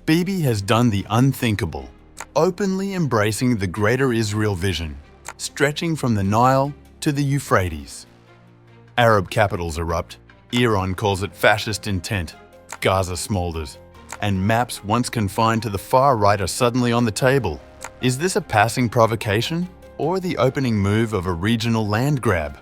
BIBI has done the unthinkable, openly embracing the Greater Israel vision, stretching from the Nile to the Euphrates. Arab capitals erupt, Iran calls it fascist intent, Gaza smoulders, and maps once confined to the far right are suddenly on the table. Is this a passing provocation or the opening move of a regional land grab?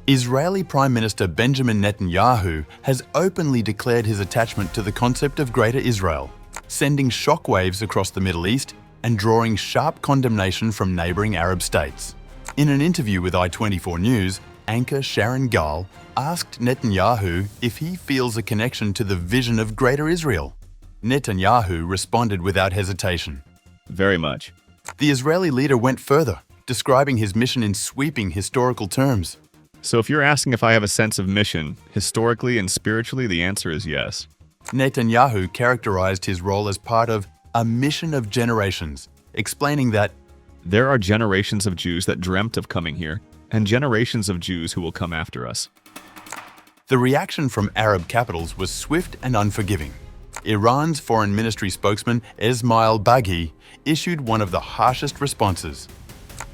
Israeli Prime Minister Benjamin Netanyahu has openly declared his attachment to the concept of Greater Israel, sending shockwaves across the Middle East and drawing sharp condemnation from neighbouring Arab states. In an interview with i24 News, anchor Sharon Gall asked Netanyahu if he feels a connection to the vision of Greater Israel. Netanyahu responded without hesitation. Very much. The Israeli leader went further, describing his mission in sweeping historical terms. So if you're asking if I have a sense of mission, historically and spiritually, the answer is yes. Netanyahu characterized his role as part of a mission of generations, explaining that there are generations of Jews that dreamt of coming here, and generations of Jews who will come after us. The reaction from Arab capitals was swift and unforgiving. Iran's foreign ministry spokesman Esmail Baghi issued one of the harshest responses.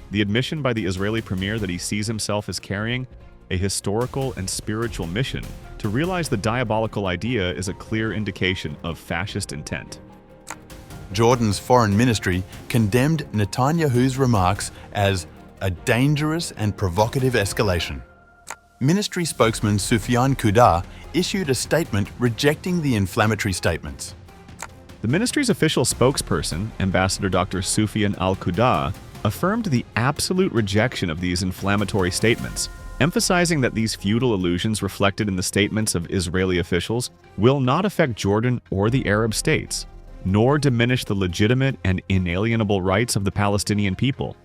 The admission by the Israeli premier that he sees himself as carrying a historical and spiritual mission to realize the diabolical idea is a clear indication of fascist intent. Jordan's foreign ministry condemned Netanyahu's remarks as a dangerous and provocative escalation. Ministry spokesman Sufyan Qudar issued a statement rejecting the inflammatory statements. The ministry's official spokesperson, Ambassador Dr. Sufyan al-Qudar, affirmed the absolute rejection of these inflammatory statements, emphasizing that these feudal illusions reflected in the statements of Israeli officials will not affect Jordan or the Arab states, nor diminish the legitimate and inalienable rights of the Palestinian people.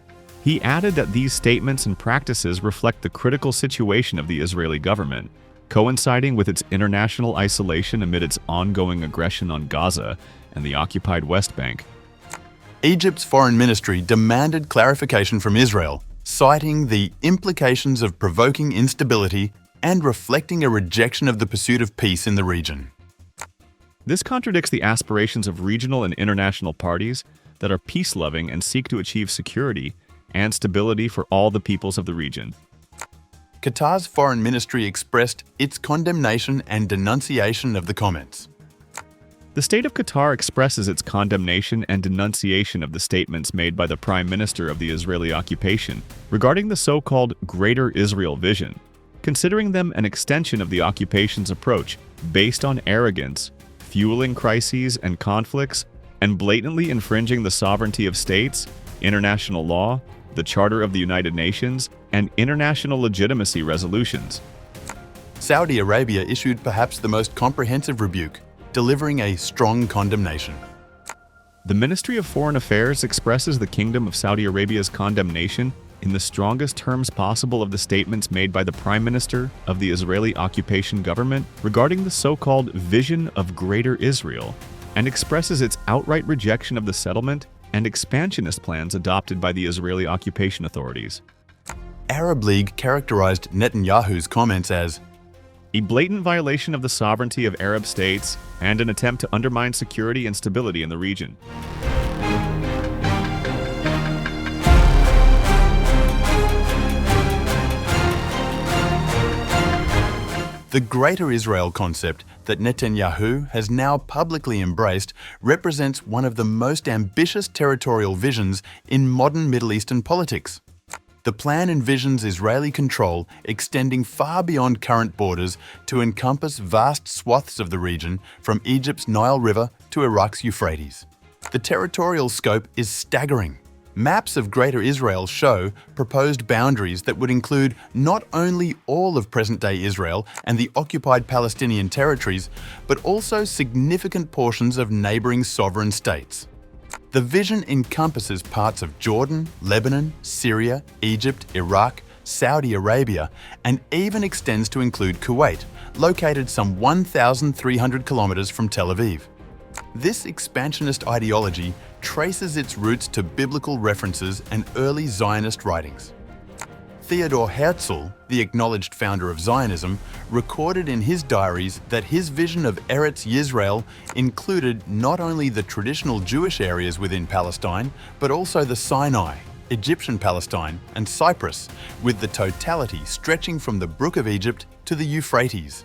He added that these statements and practices reflect the critical situation of the Israeli government, coinciding with its international isolation amid its ongoing aggression on Gaza and the occupied West Bank. Egypt's foreign ministry demanded clarification from Israel, citing the implications of provoking instability and reflecting a rejection of the pursuit of peace in the region. This contradicts the aspirations of regional and international parties that are peace-loving and seek to achieve security and stability for all the peoples of the region. Qatar's foreign ministry expressed its condemnation and denunciation of the comments. The state of Qatar expresses its condemnation and denunciation of the statements made by the Prime Minister of the Israeli occupation regarding the so-called Greater Israel vision, considering them an extension of the occupation's approach based on arrogance, fueling crises and conflicts, and blatantly infringing the sovereignty of states, international law, the Charter of the United Nations, and international legitimacy resolutions. Saudi Arabia issued perhaps the most comprehensive rebuke, delivering a strong condemnation. The Ministry of Foreign Affairs expresses the Kingdom of Saudi Arabia's condemnation in the strongest terms possible of the statements made by the Prime Minister of the Israeli occupation government regarding the so-called vision of Greater Israel, and expresses its outright rejection of the settlement and expansionist plans adopted by the Israeli occupation authorities. Arab League characterized Netanyahu's comments as a blatant violation of the sovereignty of Arab states and an attempt to undermine security and stability in the region. The Greater Israel concept that Netanyahu has now publicly embraced represents one of the most ambitious territorial visions in modern Middle Eastern politics. The plan envisions Israeli control extending far beyond current borders to encompass vast swaths of the region from Egypt's Nile River to Iraq's Euphrates. The territorial scope is staggering. Maps of Greater Israel show proposed boundaries that would include not only all of present-day Israel and the occupied Palestinian territories, but also significant portions of neighbouring sovereign states. The vision encompasses parts of Jordan, Lebanon, Syria, Egypt, Iraq, Saudi Arabia, and even extends to include Kuwait, located some 1,300 kilometers from Tel Aviv. This expansionist ideology traces its roots to biblical references and early Zionist writings. Theodor Herzl, the acknowledged founder of Zionism, recorded in his diaries that his vision of Eretz Yisrael included not only the traditional Jewish areas within Palestine, but also the Sinai, Egyptian Palestine, and Cyprus, with the totality stretching from the Brook of Egypt to the Euphrates.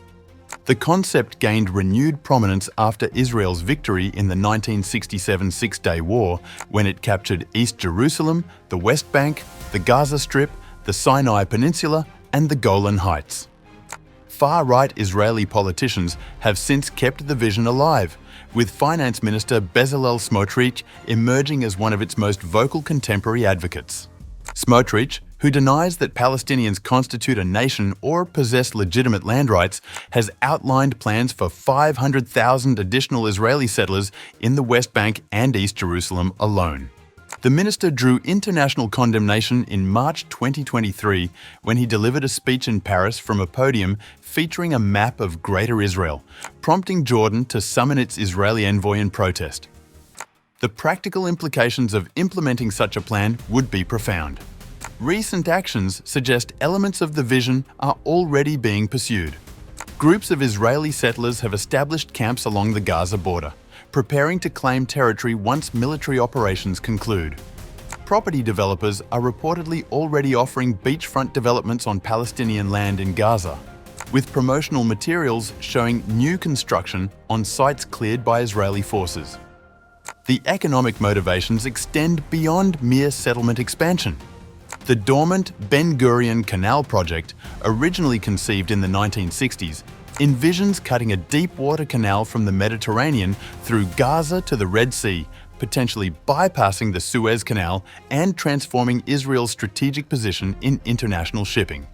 The concept gained renewed prominence after Israel's victory in the 1967 Six-Day War, when it captured East Jerusalem, the West Bank, the Gaza Strip, the Sinai Peninsula, and the Golan Heights. Far-right Israeli politicians have since kept the vision alive, with Finance Minister Bezalel Smotrich emerging as one of its most vocal contemporary advocates. Smotrich, who denies that Palestinians constitute a nation or possess legitimate land rights, has outlined plans for 500,000 additional Israeli settlers in the West Bank and East Jerusalem alone. The minister drew international condemnation in March 2023 when he delivered a speech in Paris from a podium featuring a map of Greater Israel, prompting Jordan to summon its Israeli envoy in protest. The practical implications of implementing such a plan would be profound. Recent actions suggest elements of the vision are already being pursued. Groups of Israeli settlers have established camps along the Gaza border, preparing to claim territory once military operations conclude. Property developers are reportedly already offering beachfront developments on Palestinian land in Gaza, with promotional materials showing new construction on sites cleared by Israeli forces. The economic motivations extend beyond mere settlement expansion. The dormant Ben Gurion Canal project, originally conceived in the 1960s, envisions cutting a deep-water canal from the Mediterranean through Gaza to the Red Sea, potentially bypassing the Suez Canal and transforming Israel's strategic position in international shipping.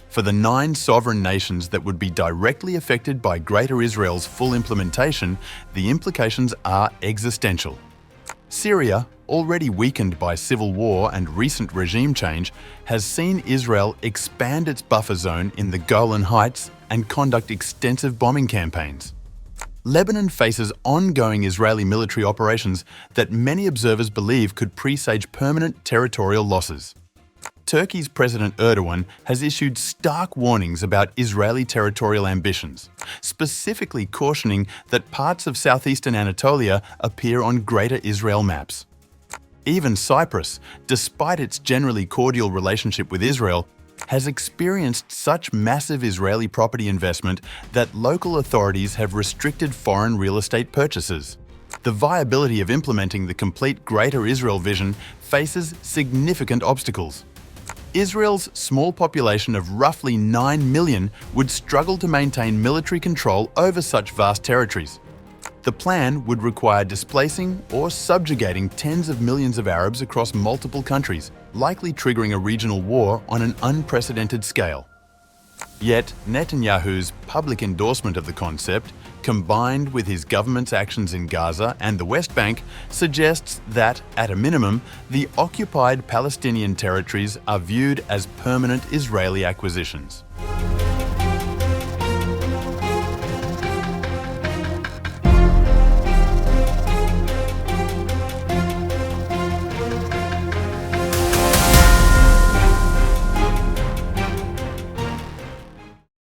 For the 9 sovereign nations that would be directly affected by Greater Israel's full implementation, the implications are existential. Syria, already weakened by civil war and recent regime change, has seen Israel expand its buffer zone in the Golan Heights and conduct extensive bombing campaigns. Lebanon faces ongoing Israeli military operations that many observers believe could presage permanent territorial losses. Turkey's President Erdogan has issued stark warnings about Israeli territorial ambitions, specifically cautioning that parts of southeastern Anatolia appear on Greater Israel maps. Even Cyprus, despite its generally cordial relationship with Israel, has experienced such massive Israeli property investment that local authorities have restricted foreign real estate purchases. The viability of implementing the complete Greater Israel vision faces significant obstacles. Israel's small population of roughly 9 million would struggle to maintain military control over such vast territories. The plan would require displacing or subjugating tens of millions of Arabs across multiple countries, likely triggering a regional war on an unprecedented scale. Yet, Netanyahu's public endorsement of the concept, combined with his government's actions in Gaza and the West Bank, suggests that, at a minimum, the occupied Palestinian territories are viewed as permanent Israeli acquisitions.